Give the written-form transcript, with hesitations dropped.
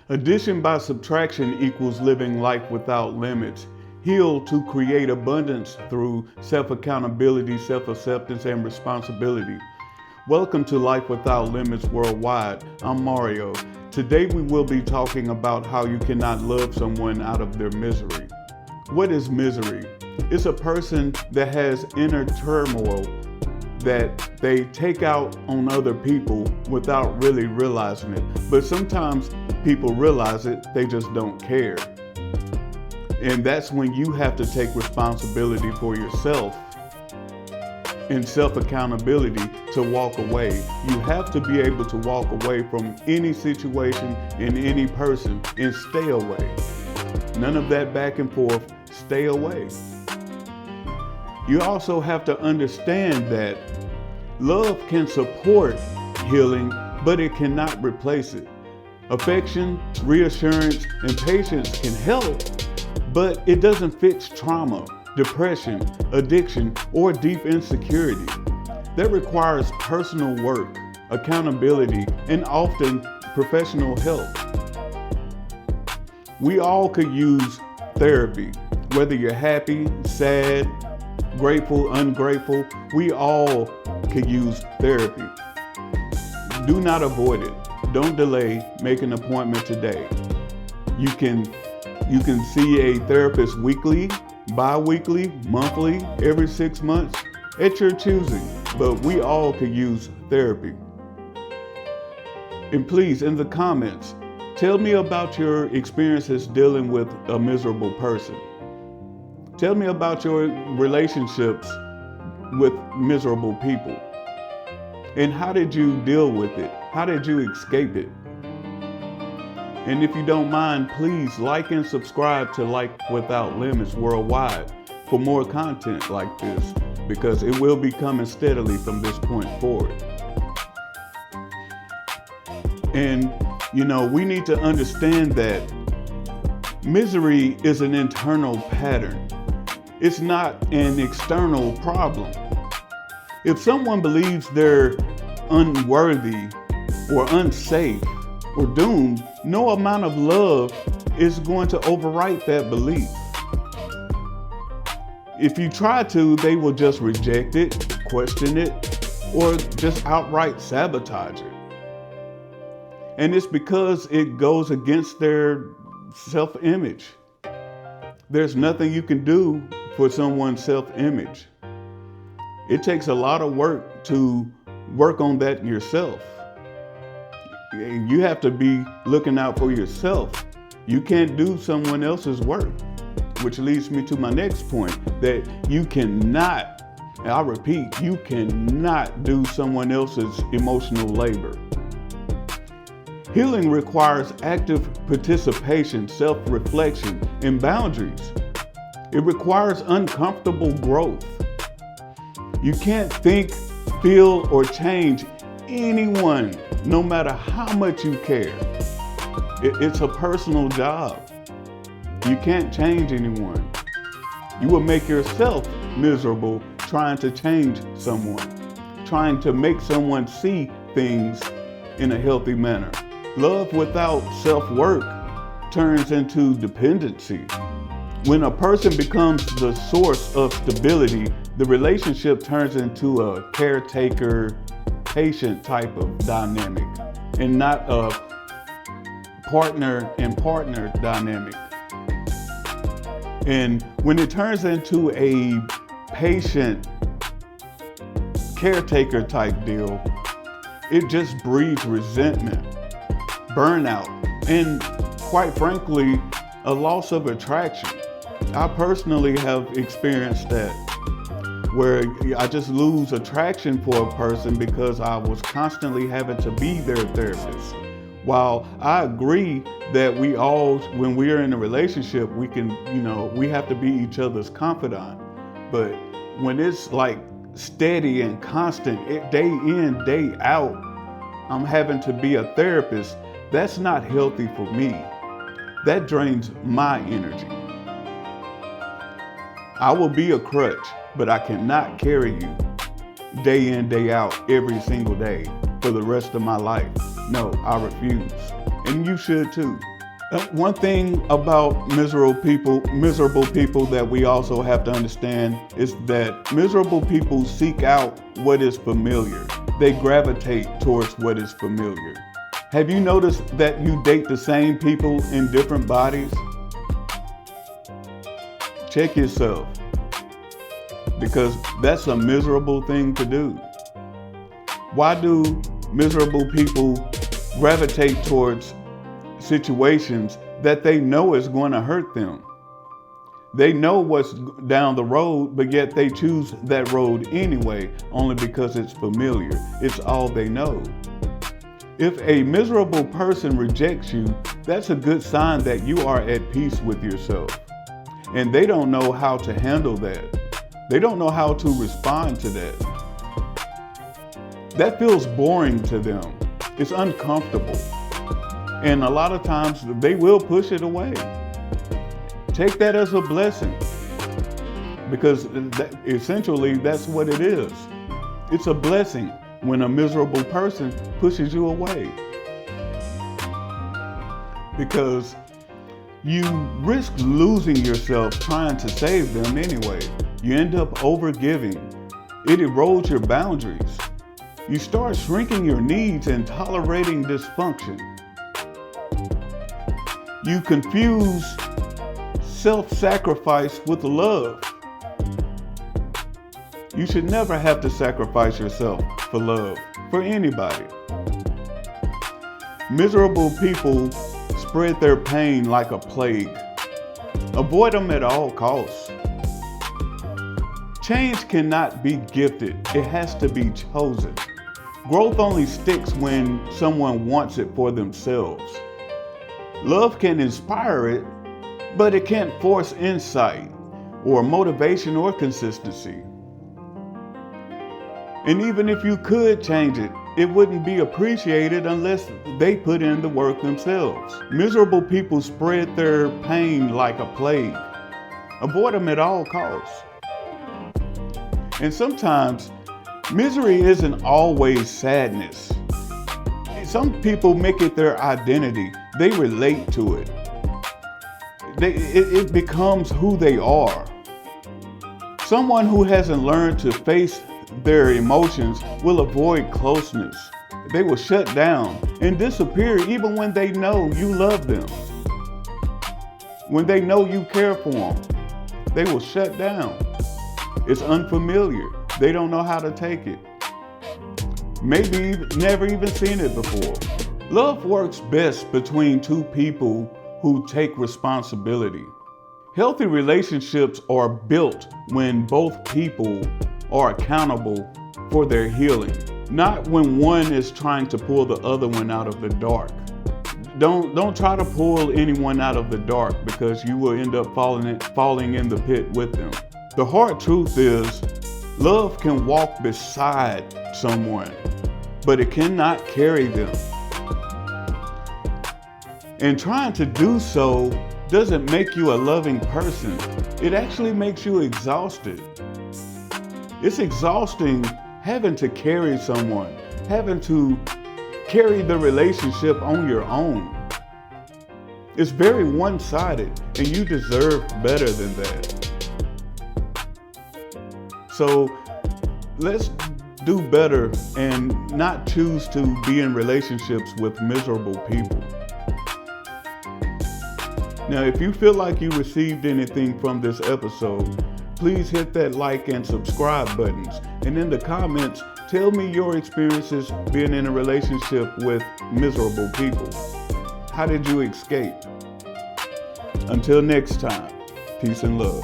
Addition by subtraction equals living life without limits. Heal to create abundance through self-accountability, self-acceptance, and responsibility. Welcome to Life Without Limits Worldwide. I'm Mario. Today we will be talking about how you cannot love someone out of their misery. What is misery? It's a person that has inner turmoil that they take out on other people without really realizing it. But sometimes people realize it, they just don't care. And that's when you have to take responsibility for yourself and self-accountability to walk away. You have to be able to walk away from any situation and any person and stay away. None of that back and forth, stay away. You also have to understand that love can support healing, but it cannot replace it. Affection, reassurance, and patience can help, but it doesn't fix trauma, depression, addiction, or deep insecurity. That requires personal work, accountability, and often professional help. We all could use therapy, whether you're happy, sad, grateful, ungrateful, we all could use therapy. Do not avoid it. Don't delay. Make an appointment today. You can see a therapist weekly, bi-weekly, monthly, every 6 months, at your choosing. But we all could use therapy. And please, in the comments, tell me about your experiences dealing with a miserable person. Tell me about your relationships with miserable people. And how did you deal with it? How did you escape it? And if you don't mind, please like and subscribe to Life Without Limits Worldwide for more content like this, because it will be coming steadily from this point forward. And, we need to understand that misery is an internal pattern. It's not an external problem. If someone believes they're unworthy or unsafe or doomed, no amount of love is going to overwrite that belief. If you try to, they will just reject it, question it, or just outright sabotage it. And it's because it goes against their self-image. There's nothing you can do for someone's self-image. It takes a lot of work to work on that yourself. You have to be looking out for yourself. You can't do someone else's work, which leads me to my next point, that you cannot, and I repeat, you cannot do someone else's emotional labor. Healing requires active participation, self-reflection, and boundaries. It requires uncomfortable growth. You can't think, feel, or change anyone, no matter how much you care. It's a personal job. You can't change anyone. You will make yourself miserable trying to change someone, trying to make someone see things in a healthy manner. Love without self-work turns into dependency. When a person becomes the source of stability, the relationship turns into a caretaker, patient type of dynamic, and not a partner and partner dynamic. And when it turns into a patient caretaker type deal, it just breeds resentment, burnout, and quite frankly, a loss of attraction. I personally have experienced that, where I just lose attraction for a person because I was constantly having to be their therapist. While I agree that we all, when we're in a relationship, we can, we have to be each other's confidant. But when it's like steady and constant, day in, day out, I'm having to be a therapist, that's not healthy for me. That drains my energy. I will be a crutch, but I cannot carry you day in, day out, every single day for the rest of my life. No, I refuse. And you should too. One thing about miserable people that we also have to understand is that miserable people seek out what is familiar. They gravitate towards what is familiar. Have you noticed that you date the same people in different bodies? Check yourself, because that's a miserable thing to do. Why do miserable people gravitate towards situations that they know is going to hurt them? They know what's down the road, but yet they choose that road anyway, only because it's familiar. It's all they know. If a miserable person rejects you, that's a good sign that you are at peace with yourself. And they don't know how to handle that. They don't know how to respond to that. That feels boring to them. It's uncomfortable. And a lot of times they will push it away. Take that as a blessing, because essentially that's what it is. It's a blessing when a miserable person pushes you away, because you risk losing yourself trying to save them anyway. You end up overgiving. It erodes your boundaries. You start shrinking your needs and tolerating dysfunction. You confuse self-sacrifice with love. You should never have to sacrifice yourself for love, for anybody. Miserable people spread their pain like a plague. Avoid them at all costs. Change cannot be gifted, it has to be chosen. Growth only sticks when someone wants it for themselves. Love can inspire it, but it can't force insight or motivation or consistency. And even if you could change it, it wouldn't be appreciated unless they put in the work themselves. Miserable people spread their pain like a plague. Avoid them at all costs. And sometimes misery isn't always sadness. Some people make it their identity. They relate to it. It becomes who they are. Someone who hasn't learned to face their emotions will avoid closeness. They will shut down and disappear even when they know you love them. When they know you care for them, they will shut down. It's unfamiliar. They don't know how to take it. Maybe never even seen it before. Love works best between two people who take responsibility. Healthy relationships are built when both people are accountable for their healing, not when one is trying to pull the other one out of the dark. Don't try to pull anyone out of the dark, because you will end up falling in the pit with them. The hard truth is, love can walk beside someone, but it cannot carry them. And trying to do so doesn't make you a loving person. It actually makes you exhausted. It's exhausting having to carry someone, having to carry the relationship on your own. It's very one-sided, and you deserve better than that. So let's do better and not choose to be in relationships with miserable people. Now, if you feel like you received anything from this episode, please hit that like and subscribe buttons. And in the comments, tell me your experiences being in a relationship with miserable people. How did you escape? Until next time, peace and love.